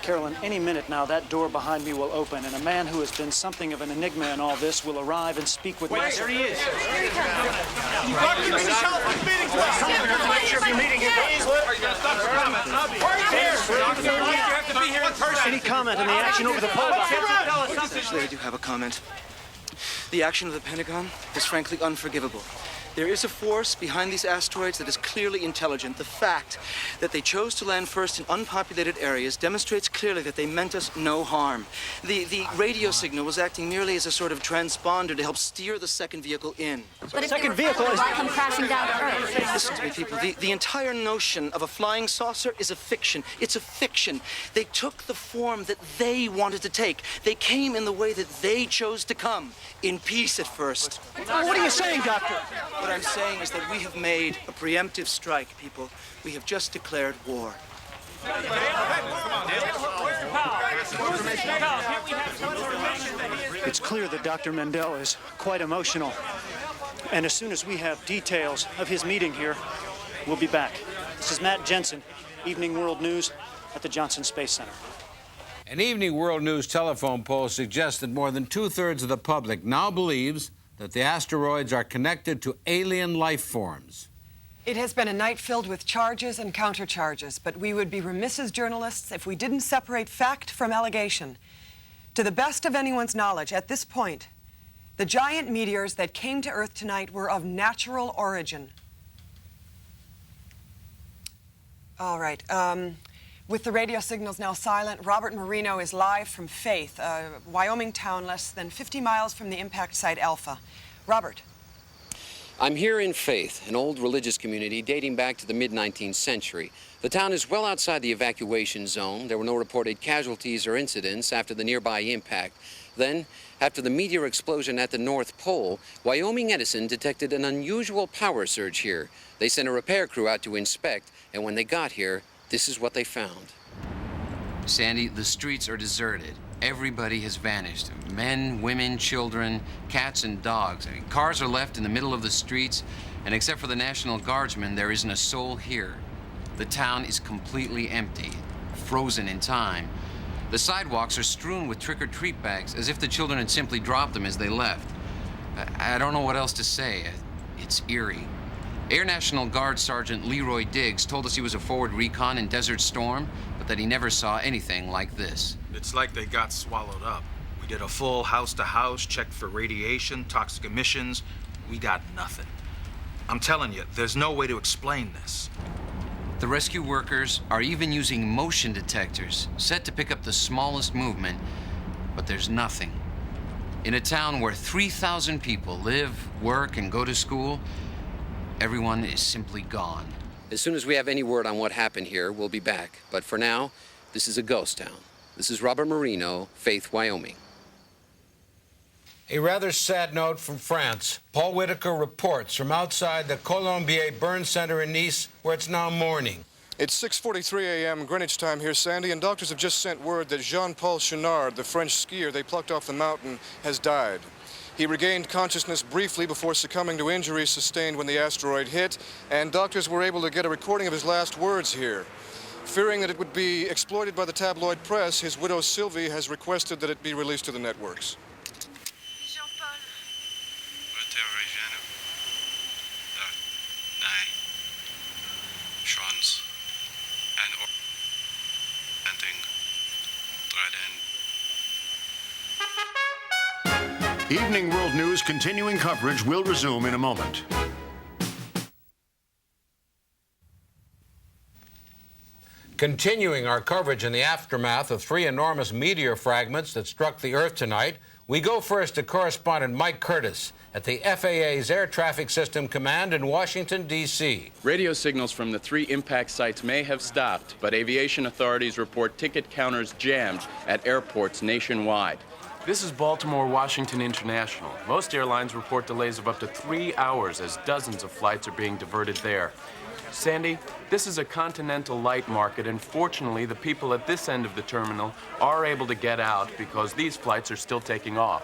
Carolyn, any minute now, that door behind me will open, and a man who has been something of an enigma in all this will arrive and speak with me. There he is. Any comment on the action over the pole? Actually, I do have a comment. The action of the Pentagon is frankly unforgivable. There is a force behind these asteroids that is clearly intelligent. The fact that they chose to land first in unpopulated areas demonstrates clearly that they meant us no harm. The radio signal was acting merely as a sort of transponder to help steer the second vehicle in. But if second vehicle is... Why come crashing down to Earth? Listen to me, people. The entire notion of a flying saucer is a fiction. It's a fiction. They took the form that they wanted to take. They came in the way that they chose to come. In peace at first. What are you saying, Doctor? What I'm saying is that we have made a preemptive strike, people. We have just declared war. It's clear that Dr. Mendel is quite emotional. And as soon as we have details of his meeting here, we'll be back. This is Matt Jensen, Evening World News at the Johnson Space Center. An Evening World News telephone poll suggests that more than two-thirds of the public now believes that the asteroids are connected to alien life forms. It has been a night filled with charges and countercharges, but we would be remiss as journalists if we didn't separate fact from allegation. To the best of anyone's knowledge, at this point, the giant meteors that came to Earth tonight were of natural origin. All right. With the radio signals now silent, Robert Marino is live from Faith, a Wyoming town less than 50 miles from the impact site Alpha. Robert. I'm here in Faith, an old religious community dating back to the mid-19th century. The town is well outside the evacuation zone. There were no reported casualties or incidents after the nearby impact. Then, after the meteor explosion at the North Pole, Wyoming Edison detected an unusual power surge here. They sent a repair crew out to inspect, and when they got here, this is what they found. Sandy, the streets are deserted. Everybody has vanished. Men, women, children, cats, and dogs. I mean, cars are left in the middle of the streets, and except for the National Guardsmen, there isn't a soul here. The town is completely empty, frozen in time. The sidewalks are strewn with trick-or-treat bags, as if the children had simply dropped them as they left. I don't know what else to say. It's eerie. Air National Guard Sergeant Leroy Diggs told us he was a forward recon in Desert Storm, but that he never saw anything like this. It's like they got swallowed up. We did a full house-to-house, checked for radiation, toxic emissions. We got nothing. I'm telling you, there's no way to explain this. The rescue workers are even using motion detectors, set to pick up the smallest movement, but there's nothing. In a town where 3,000 people live, work, and go to school, everyone is simply gone. As soon as we have any word on what happened here, we'll be back. But for now, this is a ghost town. This is Robert Marino, Faith, Wyoming. A rather sad note from France. Paul Whitaker reports from outside the Colombier Burn Center in Nice, where it's now morning. It's 6:43 a.m. Greenwich time here, Sandy, and doctors have just sent word that Jean-Paul Chenard, the French skier they plucked off the mountain, has died. He regained consciousness briefly before succumbing to injuries sustained when the asteroid hit, and doctors were able to get a recording of his last words here. Fearing that it would be exploited by the tabloid press, his widow Sylvie has requested that it be released to the networks. Jean-Paul. Schwanz. Evening World News continuing coverage will resume in a moment. Continuing our coverage in the aftermath of three enormous meteor fragments that struck the Earth tonight, we go first to correspondent Mike Curtis at the FAA's Air Traffic System Command in Washington, D.C. Radio signals from the three impact sites may have stopped, but aviation authorities report ticket counters jammed at airports nationwide. This is Baltimore Washington International. Most airlines report delays of up to 3 hours as dozens of flights are being diverted there. Sandy, this is a continental light market, and fortunately, the people at this end of the terminal are able to get out because these flights are still taking off.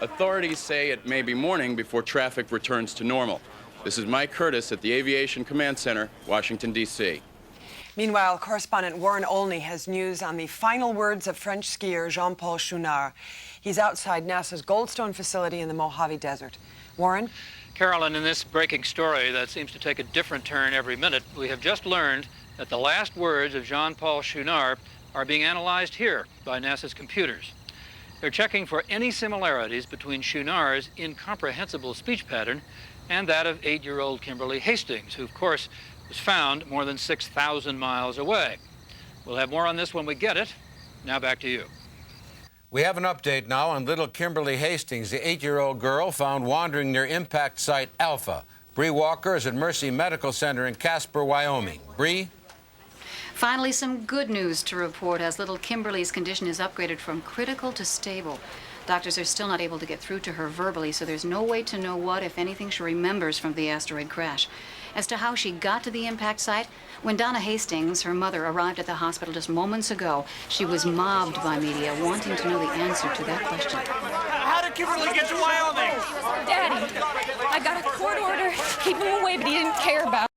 Authorities say it may be morning before traffic returns to normal. This is Mike Curtis at the Aviation Command Center, Washington, D.C. Meanwhile, correspondent Warren Olney has news on the final words of French skier Jean-Paul Chounard. He's outside NASA's Goldstone facility in the Mojave Desert. Warren? Carolyn, in this breaking story that seems to take a different turn every minute, we have just learned that the last words of Jean-Paul Chounard are being analyzed here by NASA's computers. They're checking for any similarities between Chounard's incomprehensible speech pattern and that of 8-year-old Kimberly Hastings, who, of course, was found more than 6,000 miles away. We'll have more on this when we get it. Now back to you. We have an update now on little Kimberly Hastings, the 8-year-old girl found wandering near impact site Alpha. Bree Walker is at Mercy Medical Center in Casper, Wyoming. Bree? Finally, some good news to report as little Kimberly's condition is upgraded from critical to stable. Doctors are still not able to get through to her verbally, so there's no way to know what, if anything, she remembers from the asteroid crash. As to how she got to the impact site, when Donna Hastings, her mother, arrived at the hospital just moments ago, she was mobbed by media wanting to know the answer to that question. How did Kimberly get to Wyoming? Daddy, I got a court order to keep him away, but he didn't care about it.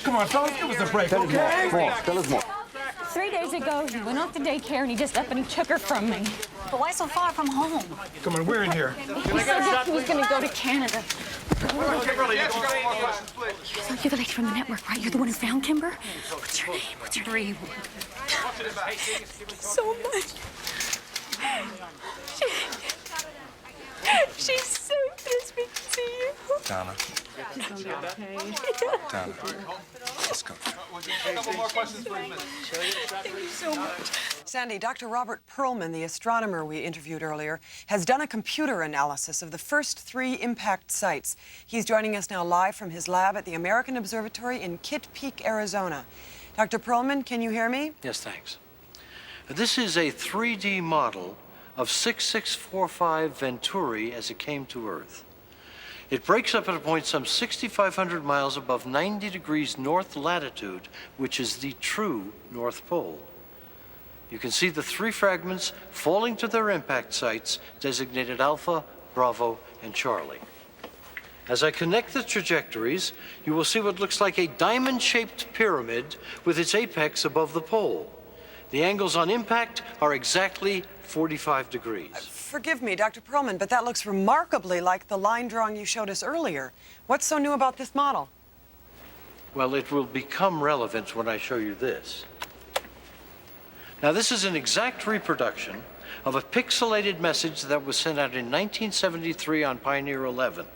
Come on, fellas, give us a break, okay? Tell us more. 3 days ago, he went off to daycare and he just up and he took her from me. But why so far from home? Come on, we're in here. He said that he was going to go to Canada. Kimberly, you go more questions, please. So you're the lady from the network, right? You're the one who found Kimber? What's your name? What's your name? So much. She's so crispy to see you. Donna. She's gonna be okay. Donna. Let's go. A couple more questions, please, miss. Thank you so much. Sandy, Dr. Robert Perlman, the astronomer we interviewed earlier, has done a computer analysis of the first 3 impact sites. He's joining us now live from his lab at the American Observatory in Kitt Peak, Arizona. Dr. Perlman, can you hear me? Yes, thanks. This is a 3D model of 6645 Venturi as it came to Earth. It breaks up at a point some 6,500 miles above 90 degrees north latitude, which is the true North Pole. You can see the 3 fragments falling to their impact sites designated Alpha, Bravo, and Charlie. As I connect the trajectories, you will see what looks like a diamond-shaped pyramid with its apex above the pole. The angles on impact are exactly 45 degrees. Forgive me, Dr. Perlman, but that looks remarkably like the line drawing you showed us earlier. What's so new about this model? Well, it will become relevant when I show you this. Now, this is an exact reproduction of a pixelated message that was sent out in 1973 on Pioneer 11.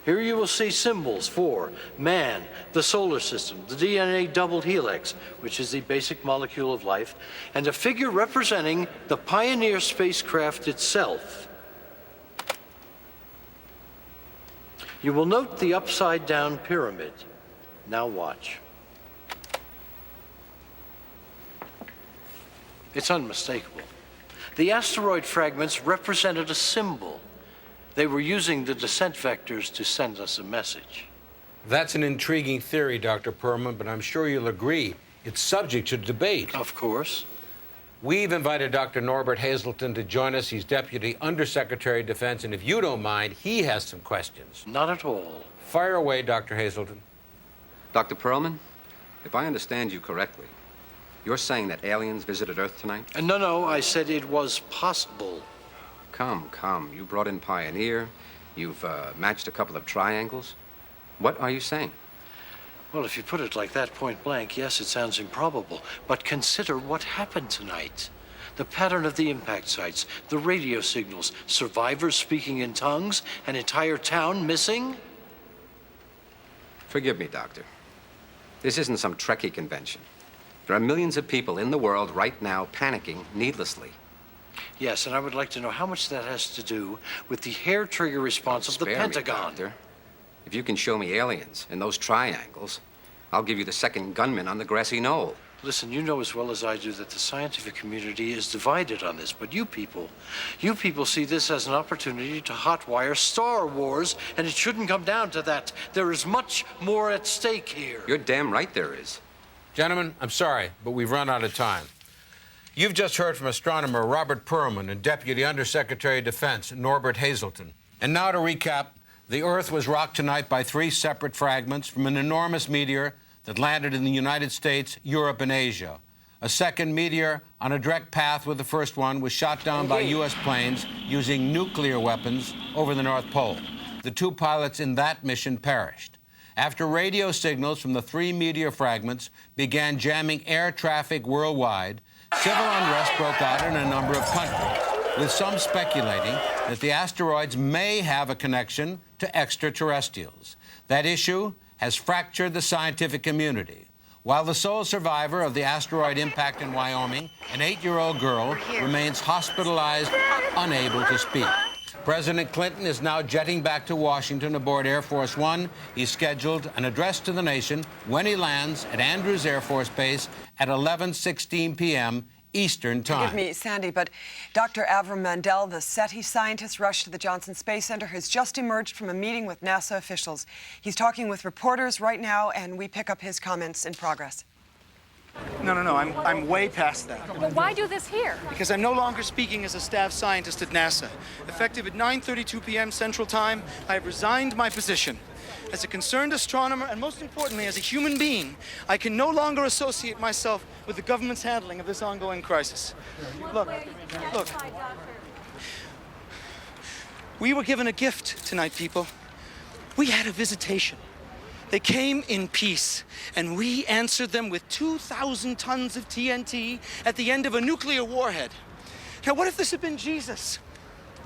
Here you will see symbols for man, the solar system, the DNA double helix, which is the basic molecule of life, and a figure representing the Pioneer spacecraft itself. You will note the upside-down pyramid. Now watch. It's unmistakable. The asteroid fragments represented a symbol. They were using the descent vectors to send us a message. That's an intriguing theory, Dr. Perlman, but I'm sure you'll agree it's subject to debate. Of course. We've invited Dr. Norbert Hazelton to join us. He's Deputy Undersecretary of Defense, and if you don't mind, he has some questions. Not at all. Fire away, Dr. Hazelton. Dr. Perlman, if I understand you correctly, you're saying that aliens visited Earth tonight? No, I said it was possible. Come. You brought in Pioneer. You've matched a couple of triangles. What are you saying? Well, if you put it like that, point blank, yes, it sounds improbable. But consider what happened tonight. The pattern of the impact sites, the radio signals, survivors speaking in tongues, an entire town missing. Forgive me, Doctor. This isn't some Trekkie convention. There are millions of people in the world right now panicking needlessly. Yes, and I would like to know how much that has to do with the hair-trigger response of the Pentagon. Me, Doctor. If you can show me aliens in those triangles, I'll give you the second gunman on the grassy knoll. Listen, you know as well as I do that the scientific community is divided on this, but you people see this as an opportunity to hotwire Star Wars, and it shouldn't come down to that. There is much more at stake here. You're damn right there is. Gentlemen, I'm sorry, but we've run out of time. You've just heard from astronomer Robert Perlman and Deputy Undersecretary of Defense Norbert Hazelton. And now to recap, The Earth was rocked tonight by 3 separate fragments from an enormous meteor that landed in the United States, Europe, and Asia. A second meteor on a direct path with the first one was shot down by U.S. planes using nuclear weapons over the North Pole. The 2 pilots in that mission perished. After radio signals from the 3 meteor fragments began jamming air traffic worldwide, civil unrest broke out in a number of countries, with some speculating that the asteroids may have a connection to extraterrestrials. That issue has fractured the scientific community. While the sole survivor of the asteroid impact in Wyoming, an 8-year-old girl, remains hospitalized, unable to speak. President Clinton is now jetting back to Washington aboard Air Force One. He's scheduled an address to the nation when he lands at Andrews Air Force Base at 11:16 p.m. Eastern Time. Forgive me, Sandy, but Dr. Avram Mandel, the SETI scientist rushed to the Johnson Space Center, has just emerged from a meeting with NASA officials. He's talking with reporters right now, and we pick up his comments in progress. No, I'm way past that. Well, why do this here? Because I'm no longer speaking as a staff scientist at NASA. Effective at 9:32 p.m. Central Time, I have resigned my position. As a concerned astronomer, and most importantly, as a human being, I can no longer associate myself with the government's handling of this ongoing crisis. Look. We were given a gift tonight, people. We had a visitation. They came in peace, and we answered them with 2,000 tons of TNT at the end of a nuclear warhead. Now, what if this had been Jesus?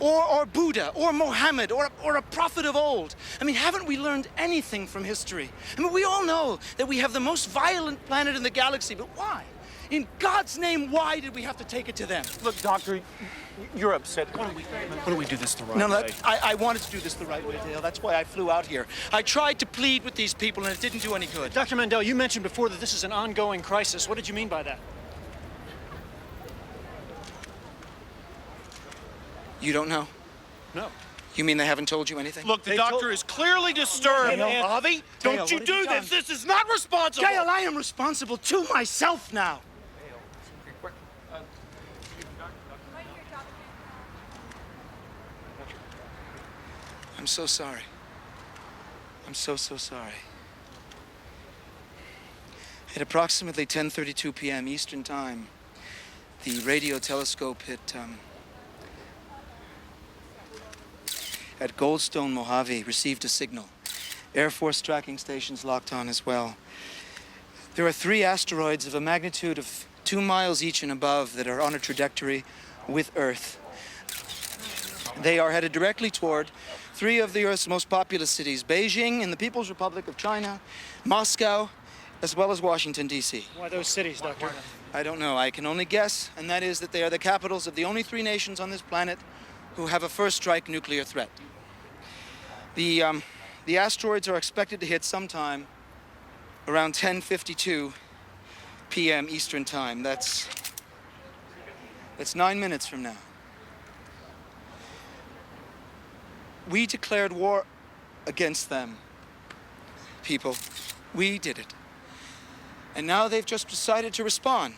Or Buddha, or Mohammed, or a prophet of old? I mean, haven't we learned anything from history? I mean, we all know that we have the most violent planet in the galaxy, but why? In God's name, why did we have to take it to them? Look, Doctor, you're upset. Why don't we do this the right way? No, I wanted to do this the right way, Dale. That's why I flew out here. I tried to plead with these people, and it didn't do any good. Dr. Mandel, you mentioned before that this is an ongoing crisis. What did you mean by that? You don't know? No. You mean they haven't told you anything? Look, the doctor is clearly disturbed. Bobby, don't you do this. This is not responsible. Dale, I am responsible to myself now. I'm so sorry. I'm so sorry. At approximately 10:32 p.m. Eastern Time, the radio telescope at Goldstone, Mojave, received a signal. Air Force tracking stations locked on as well. There are 3 asteroids of a magnitude of 2 miles each and above that are on a trajectory with Earth. They are headed directly toward 3 of the Earth's most populous cities, Beijing in the People's Republic of China, Moscow, as well as Washington, D.C. Why those cities, Doctor? I don't know. I can only guess, and that is that they are the capitals of the only 3 nations on this planet who have a first-strike nuclear threat. The asteroids are expected to hit sometime around 10:52 p.m. Eastern Time. That's 9 minutes from now. We declared war against them, people. We did it. And now they've just decided to respond.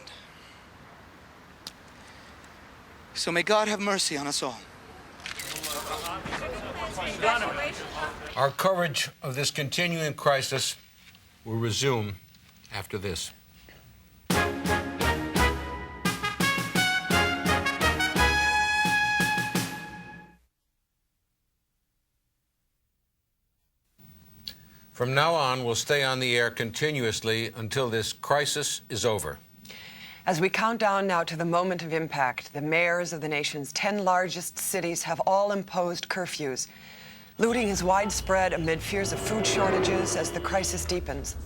So may God have mercy on us all. Our coverage of this continuing crisis will resume after this. From now on, we'll stay on the air continuously until this crisis is over. As we count down now to the moment of impact, the mayors of the nation's 10 largest cities have all imposed curfews. Looting is widespread amid fears of food shortages as the crisis deepens.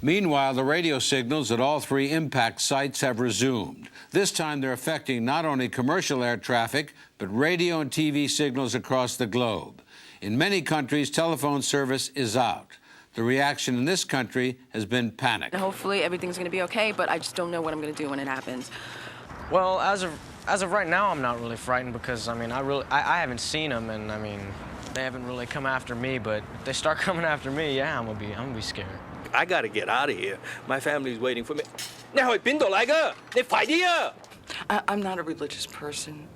Meanwhile, the radio signals at all 3 impact sites have resumed. This time they're affecting not only commercial air traffic, but radio and TV signals across the globe. In many countries, telephone service is out. The reaction in this country has been panic. Hopefully everything's going to be okay, but I just don't know what I'm going to do when it happens. Well, as of right now, I'm not really frightened because, I mean, I haven't seen them, and, I mean, they haven't really come after me, but if they start coming after me, yeah, I'm gonna be scared. I gotta get out of here. My family's waiting for me. 你去邊度嚟㗎？你快啲啊！ I'm not a religious person,